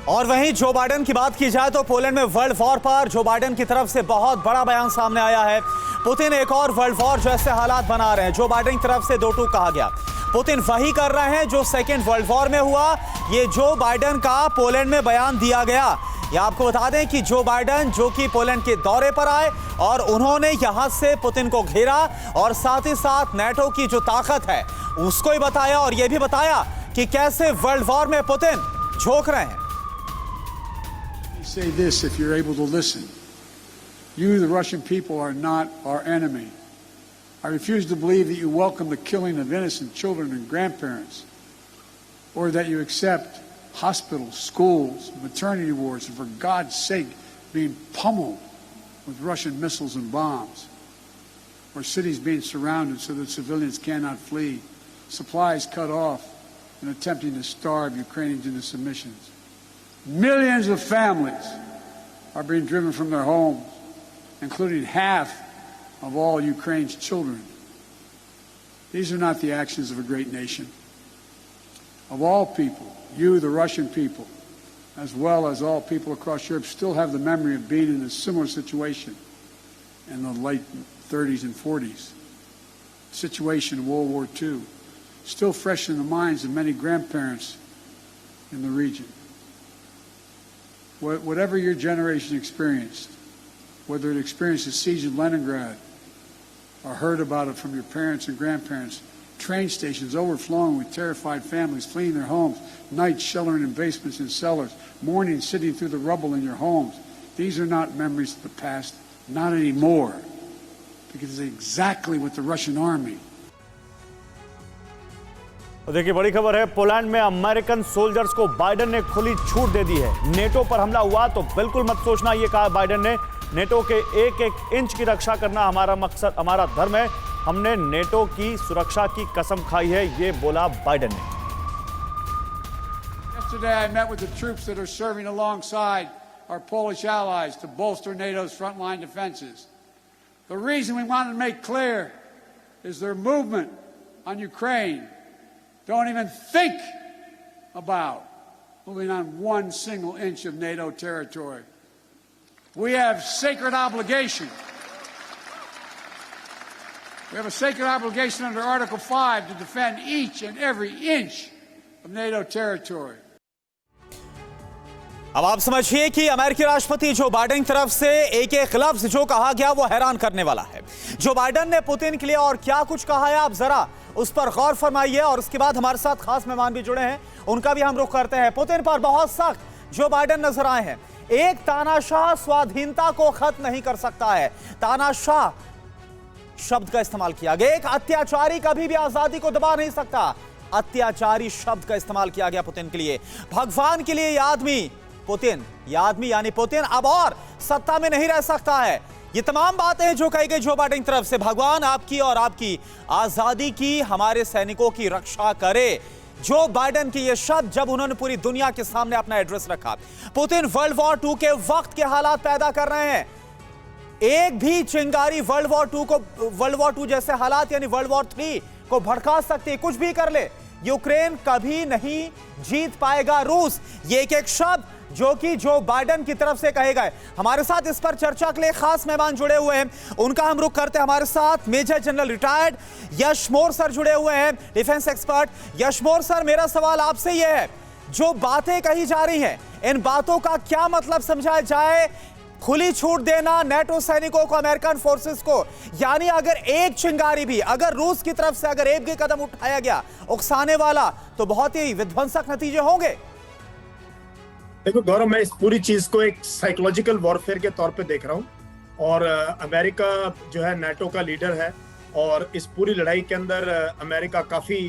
और वहीं Joe Biden की बात की जाए तो पोलैंड में वर्ल्ड वॉर पर जो बाइडेन की तरफ से बहुत बड़ा बयान सामने आया है। पुतिन एक और वर्ल्ड वॉर जैसे हालात बना रहे हैं। जो बाइडेन की तरफ से दो टूक कहा गया। पुतिन वही कर रहे हैं जो सेकेंड वर्ल्ड वॉर में हुआ। ये जो बाइडेन का पोलैंड में बयान दिया गया। ये आपको बता दें कि जो बाइडेन जो कि पोलैंड के दौरे पर आए और उन्होंने यहां से पुतिन को घेरा और साथ ही साथ नेटो की जो ताकत है उसको ही बताया और यह भी बताया कि कैसे वर्ल्ड वॉर में पुतिन झोंक रहे हैं। Say this if you're able to listen. You, the Russian people, are not our enemy. I refuse to believe that you welcome the killing of innocent children and grandparents, or that you accept hospitals, schools, maternity wards, and for God's sake, being pummeled with Russian missiles and bombs, or cities being surrounded so that civilians cannot flee, supplies cut off, and attempting to starve Ukrainians into submissions. Millions of families are being driven from their homes, including half of all Ukraine's children. These are not the actions of a great nation. Of all people, you, the Russian people, as well as all people across Europe, still have the memory of being in a similar situation in the late 30s and 40s. Situation in World War II, still fresh in the minds of many grandparents in the region. Whatever your generation experienced, whether it experienced the siege of Leningrad or heard about it from your parents and grandparents, train stations overflowing with terrified families fleeing their homes, nights sheltering in basements and cellars, mornings sitting through the rubble in your homes. These are not memories of the past, not anymore, because it's exactly what the Russian army. देखिए बड़ी खबर है, Poland में American soldiers को Biden ने खुली छूट दे दी है। नेटो पर हमला हुआ तो बिल्कुल मत सोचना, ये कहा बाइडेन ने, नेटो के एक एक इंच की रक्षा करना हमारा मकसद, हमारा धर्म है। हमने नेटो की सुरक्षा की कसम खाई है, ये बोला बाइडेन ने। Yesterday I met with the troops that are serving alongside our Polish allies to bolster NATO's frontline defenses. The reason we want to make clear is their movement on Ukraine don't even think about moving on one single inch of NATO territory. We have sacred obligation. We have a sacred obligation under Article 5 to defend each and every inch of NATO territory. अब आप समझिए कि अमेरिकी राष्ट्रपति Joe Biden की तरफ से एक एक लफ्ज जो कहा गया वो हैरान करने वाला है। जो बाइडेन ने पुतिन के लिए और क्या कुछ कहा है, आप जरा उस पर गौर फरमाइए। और उसके बाद हमारे साथ खास मेहमान भी जुड़े हैं, उनका भी हम रुख करते हैं। पुतिन पर बहुत सख्त जो बाइडेन नजर आए हैं। एक तानाशाह स्वाधीनता को खत्म नहीं कर सकता है, तानाशाह शब्द का इस्तेमाल किया गया। एक अत्याचारी कभी भी आजादी को दबा नहीं सकता, अत्याचारी शब्द का इस्तेमाल किया गया पुतिन के लिए। भगवान के लिए यह आदमी पुतिन, यह आदमी यानी पुतिन अब और सत्ता में नहीं रह सकता है। ये तमाम बातें जो कही गई जो बाइडेन की तरफ से, भगवान आपकी और आपकी आजादी की, हमारे सैनिकों की रक्षा करे। जो बाइडेन के ये शब्द जब उन्होंने पूरी दुनिया के सामने अपना एड्रेस रखा। पुतिन वर्ल्ड वॉर 2 के वक्त के हालात पैदा कर रहे हैं। एक भी चिंगारी वर्ल्ड वॉर 2 जैसे हालात यानी वर्ल्ड वॉर 3 को भड़का सकती है, कुछ भी कर ले। यूक्रेन कभी नहीं जीत पाएगा रूस, ये एक एक शब्द जो कि जो बाइडेन की तरफ से कहे गए। हमारे साथ इस पर चर्चा के लिए खास मेहमान जुड़े हुए हैं, उनका हम रुख करते हैं। हमारे साथ मेजर जनरल रिटायर्ड यशमोर सर जुड़े हुए हैं, डिफेंस एक्सपर्ट। यशमोर सर, मेरा सवाल आपसे यह है, जो बातें कही जा रही हैं, इन बातों का क्या मतलब समझा जाए? खुली छूट देना नेटो सैनिकों को, अमेरिकन फोर्सेस को, यानी अगर एक चिंगारी भी, अगर रूस की तरफ से अगर एक भी कदम उठाया गया उकसाने वाला, तो बहुत ही विध्वंसक नतीजे होंगे। देखो गौरव, मैं इस पूरी चीज को एक साइकोलॉजिकल वॉरफेयर के तौर पे देख रहा हूँ। और अमेरिका जो है नेटो का लीडर है, और इस पूरी लड़ाई के अंदर अमेरिका काफी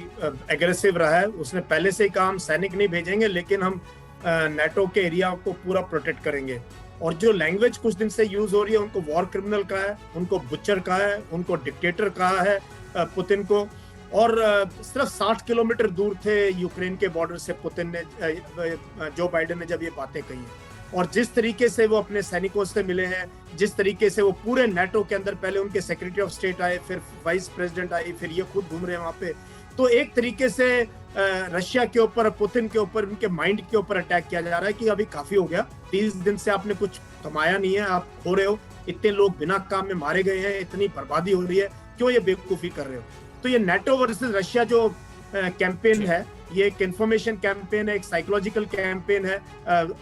एग्रेसिव रहा है। उसने पहले से ही कहा हम सैनिक नहीं भेजेंगे, लेकिन हम नेटो के एरिया को पूरा प्रोटेक्ट करेंगे। और जो लैंग्वेज कुछ दिन से यूज हो रही है, उनको वॉर क्रिमिनल कहा है, उनको बुचर कहा है, उनको डिक्टेटर कहा है पुतिन को। और सिर्फ 60 किलोमीटर दूर थे यूक्रेन के बॉर्डर से पुतिन ने, जो बाइडेन ने जब ये बातें कही। और जिस तरीके से वो अपने सैनिकों से मिले हैं, जिस तरीके से वो पूरे नेटो के अंदर, पहले उनके सेक्रेटरी ऑफ स्टेट आए, फिर वाइस प्रेसिडेंट आई, फिर ये खुद घूम रहे हैं वहां पे, तो एक तरीके से रशिया के ऊपर, पुतिन के ऊपर, उनके माइंड के ऊपर अटैक किया जा रहा है कि अभी काफी हो गया, 30 दिन से आपने कुछ कमाया नहीं है, आप खो रहे हो, इतने लोग बिना काम में मारे गए हैं, इतनी बर्बादी हो रही है, क्यों ये बेवकूफी कर रहे हो। तो ये नेटो वर्सेस रशिया जो कैंपेन है, ये एक इंफॉर्मेशन कैंपेन है, एक साइकोलॉजिकल कैंपेन है,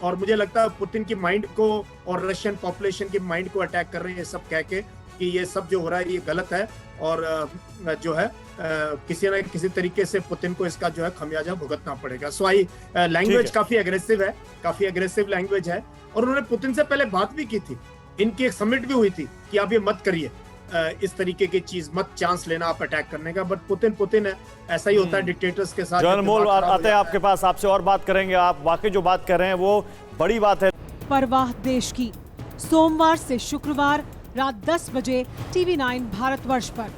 और मुझे लगता है पुतिन की माइंड को और रशियन पॉपुलेशन की माइंड को अटैक कर रहे हैं, ये सब कह के कि ये सब जो हो रहा है ये गलत है, और जो है किसी न किसी तरीके से पुतिन को इसका जो है खमियाजा भुगतना पड़ेगा। सो आई लैंग्वेज काफी अग्रेसिव है, काफी अग्रेसिव लैंग्वेज है, और उन्होंने पुतिन से पहले बात भी की थी, इनकी एक समिट भी हुई थी कि आप ये मत करिए, इस तरीके की चीज मत चांस लेना आप अटैक करने का, बट पुतिन है, ऐसा ही होता है डिक्टेटर्स के साथ। जनरल मोल आते हैं आपके पास, आपसे और बात करेंगे। आप वाकई जो बात कर रहे हैं वो बड़ी बात है। परवाह देश की, सोमवार से शुक्रवार रात 10 बजे TV9 भारतवर्ष पर।